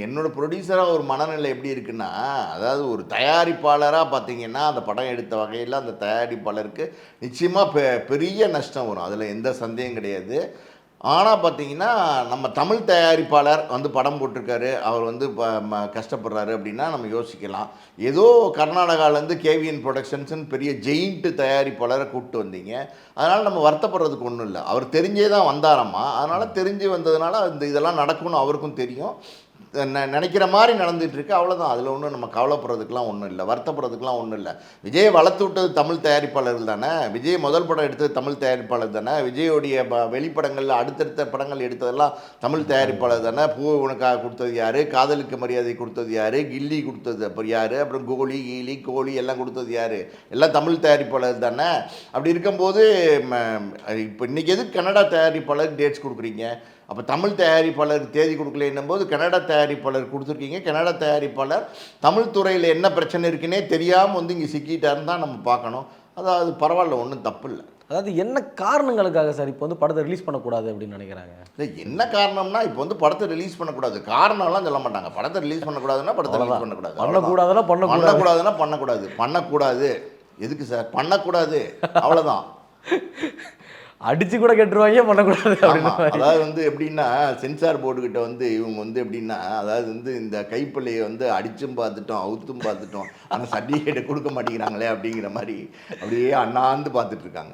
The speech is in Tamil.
என்னோட ப்ரொடியூசராக ஒரு மனநிலை எப்படி இருக்குன்னா, அதாவது ஒரு தயாரிப்பாளராக பார்த்தீங்கன்னா, அந்த படம் எடுத்த வகையில் அந்த தயாரிப்பாளருக்கு நிச்சயமா பெரிய நஷ்டம் வரும். அதில எந்த சந்தேகம் கிடையாது. ஆனா பார்த்தீங்கன்னா, நம்ம தமிழ் தயாரிப்பாளர் வந்து படம் போட்டிருக்காரு. அவர் வந்து கஷ்டப்படுறாரு அப்படின்னா நம்ம யோசிக்கலாம். ஏதோ கர்நாடகாலேருந்து கேவிஎன் புரொடக்ஷன்ஸ்ன்னு பெரிய ஜெயிண்ட் தயாரிப்பாளர கூப்பிட்டு வந்தீங்க. அதனால நம்ம வருத்தப்படுறதுக்கு ஒண்ணும் இல்ல. அவர் தெரிஞ்சே தான் வந்தாராமா. அதனால தெரிஞ்சு வந்ததுனால இதெல்லாம் நடக்கும்னு அவருக்கும் தெரியும். நினைக்கிற மாரி நடந்துட்டு இருக்கு. அவ்வளோதான். அதில ஒண்ணும் நம்ம கவலைப்படுறதுக்குலாம் ஒண்ணும் இல்ல. வருத்தப்படுறதுக்குலாம் ஒண்ணும் இல்ல. விஜய வளர்த்து விட்டது தமிழ் தயாரிப்பாளர்கள் தானே. விஜய் முதல் படம் எடுத்தது தமிழ் தயாரிப்பாளர் தானே. விஜயோடைய வெளிப்படங்கள்ல அடுத்தடுத்த படங்கள் எடுத்ததெல்லாம் தமிழ் தயாரிப்பாளர் தானே. பூ உனக்காக கொடுத்தது யாரு? காதலுக்கு மரியாதை கொடுத்தது யாரு? கில்லி கொடுத்தது அப்புறம் யாரு? அப்புறம் கோலி, கீலி, கோலி எல்லாம் கொடுத்தது யாரு? எல்லாம் தமிழ் தயாரிப்பாளர் தானே. அப்படி இருக்கும்போது இப்போ இன்னைக்கு எதுக்கு கன்னடா தயாரிப்பாளருக்கு டேட்ஸ் கொடுக்குறீங்க? அப்போ தமிழ் தயாரிப்பாளருக்கு தேதி கொடுக்கலன்னும் போது கன்னட தயாரிப்பாளர் கொடுத்துருக்கீங்க. கன்னட தயாரிப்பாளர் தமிழ் துறையில் என்ன பிரச்சனை இருக்குன்னே தெரியாமல் வந்து இங்கே சிக்கிட்டாருன்னு தான் நம்ம பார்க்கணும். அதாவது பரவாயில்ல, ஒன்றும் தப்பு இல்லை. அதாவது என்ன காரணங்களுக்காக சார் இப்போ வந்து படத்தை ரிலீஸ் பண்ணக்கூடாது அப்படின்னு நினைக்கிறாங்க? இல்லை, என்ன காரணம்னா இப்போ வந்து படத்தை ரிலீஸ் பண்ணக்கூடாது. காரணம்லாம் சொல்ல மாட்டாங்க. படத்தை ரிலீஸ் பண்ணக்கூடாதுன்னா படத்தை ரிலீஸ் பண்ணக்கூடாது. பண்ணக்கூடாதுன்னா பண்ணக்கூடாதுன்னா பண்ணக்கூடாது. பண்ணக்கூடாது எதுக்கு சார்? பண்ணக்கூடாது, அவ்வளோதான். அடிச்சு கூட கெட்டுருவாங்க, பண்ணக்கூடாது. அதாவது வந்து எப்படின்னா, சென்சார் போர்டுகிட்ட வந்து இவங்க வந்து எப்படின்னா, அதாவது வந்து இந்த கைப்பிள்ளையை வந்து அடிச்சும் பார்த்துட்டோம், அவுத்தும் பார்த்துட்டோம், ஆனால் சர்டிஃபிகேட்டை கொடுக்க மாட்டேங்கிறாங்களே அப்படிங்கிற மாதிரி அப்படியே அண்ணாந்து பார்த்துட்டு இருக்காங்க.